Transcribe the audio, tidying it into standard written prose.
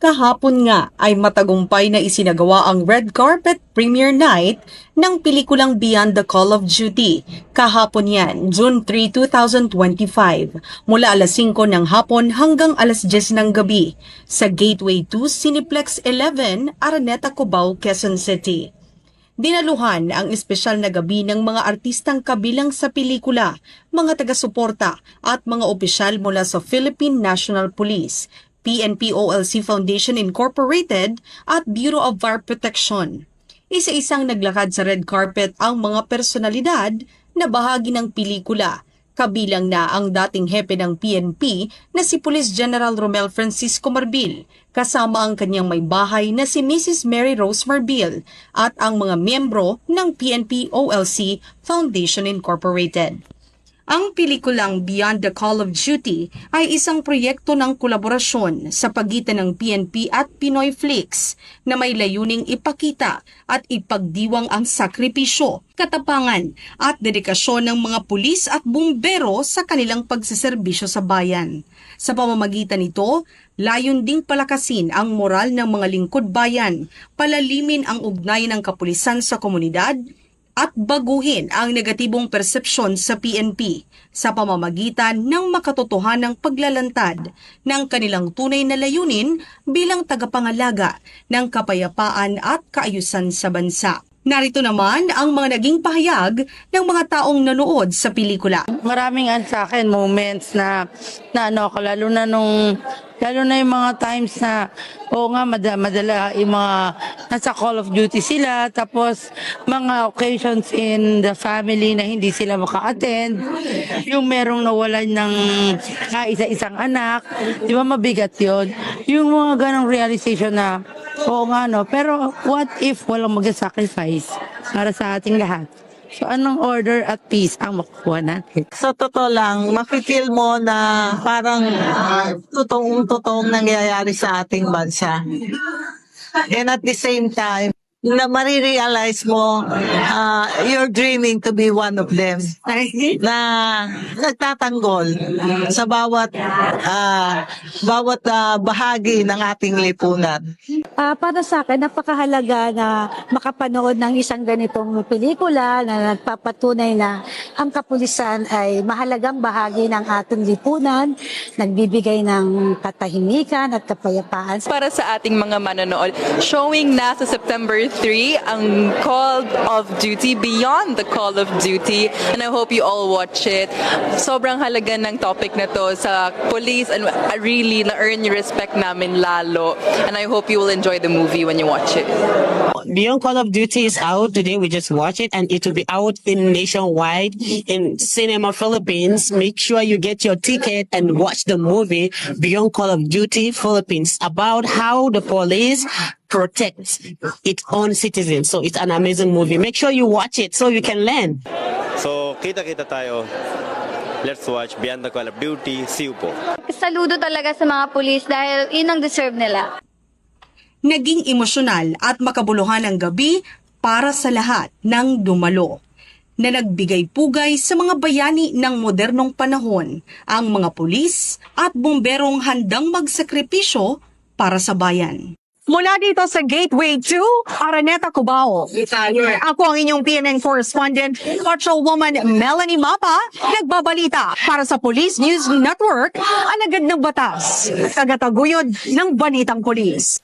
Kahapon nga ay matagumpay na isinagawa ang red carpet premiere night ng pelikulang Beyond the Call of Duty. Kahapon yan, June 3, 2025, mula alas 5 ng hapon hanggang alas 10 ng gabi sa Gateway 2 Cineplex 11, Araneta, Cubao, Quezon City. Dinaluhan ang espesyal na gabi ng mga artistang kabilang sa pelikula, mga taga-suporta at mga opisyal mula sa Philippine National Police, PNP OLC Foundation Incorporated at Bureau of Fire Protection. Isa-isang naglakad sa red carpet ang mga personalidad na bahagi ng pelikula, kabilang na ang dating hepe ng PNP na si Police General Romel Francisco Marbil, kasama ang kanyang may bahay na si Mrs. Mary Rose Marbil at ang mga miyembro ng PNP OLC Foundation Incorporated. Ang pelikulang Beyond the Call of Duty ay isang proyekto ng kolaborasyon sa pagitan ng PNP at Pinoy Flix na may layuning ipakita at ipagdiwang ang sakripisyo, katapangan at dedikasyon ng mga pulis at bumbero sa kanilang pagseserbisyo sa bayan. Sa pamamagitan nito, layon ding palakasin ang moral ng mga lingkod bayan, palalimin ang ugnayan ng kapulisan sa komunidad, at baguhin ang negatibong persepsyon sa PNP sa pamamagitan ng makatotohanang paglalantad ng kanilang tunay na layunin bilang tagapangalaga ng kapayapaan at kaayusan sa bansa. Narito naman ang mga naging pahayag ng mga taong nanood sa pelikula. Maraming sa akin moments na lalo na yung mga times na madala yung mga nasa Call of Duty sila, tapos mga occasions in the family na hindi sila maka-attend, yung merong nawalan ng isa-isang anak, di ba mabigat yun? Yung mga ganong realization na pero what if walang mag-sacrifice para sa ating lahat? So, anong order at peace ang makukuha natin? Sa totoo lang, makikil mo na parang totoong nangyayari sa ating bansa. And at the same time, na marirealize mo, you're dreaming to be one of them. Na nagtatanggol sa bawat bahagi ng ating lipunan. Para sa akin, napakahalaga na makapanood ng isang ganitong pelikula na nagpapatunay na ang kapulisan ay mahalagang bahagi ng ating lipunan, nagbibigay ng katahimikan at kapayapaan. Para sa ating mga manonood, showing na sa September 3 ang Call of Duty, Beyond the Call of Duty, and I hope you all watch it. Sobrang halaga ng topic na to sa police and really na-earn yung respect namin lalo, and I hope you will enjoy the movie when you watch it. Beyond Call of Duty is out today. We just watch it, and it will be out in nationwide in Cinema Philippines. Make sure you get your ticket and watch the movie Beyond Call of Duty Philippines, about how the police protects its own citizens. So it's an amazing movie. Make sure you watch it so you can learn. So kita-kita tayo. Let's watch Beyond the Call of Duty. See you po. Saludo talaga sa mga pulis dahil yun ang deserve nila. Naging emosyonal at makabuluhan ang gabi para sa lahat ng dumalo, na nagbigay pugay sa mga bayani ng modernong panahon, ang mga pulis at bomberong handang magsakripisyo para sa bayan. Mula dito sa Gateway 2, Araneta, Cubao. Ako ang inyong PNN correspondent, Patrolwoman Melanie Mapa, nagbabalita para sa Police News Network, alagad ng batas, tagataguyod ng Balitang Pulis.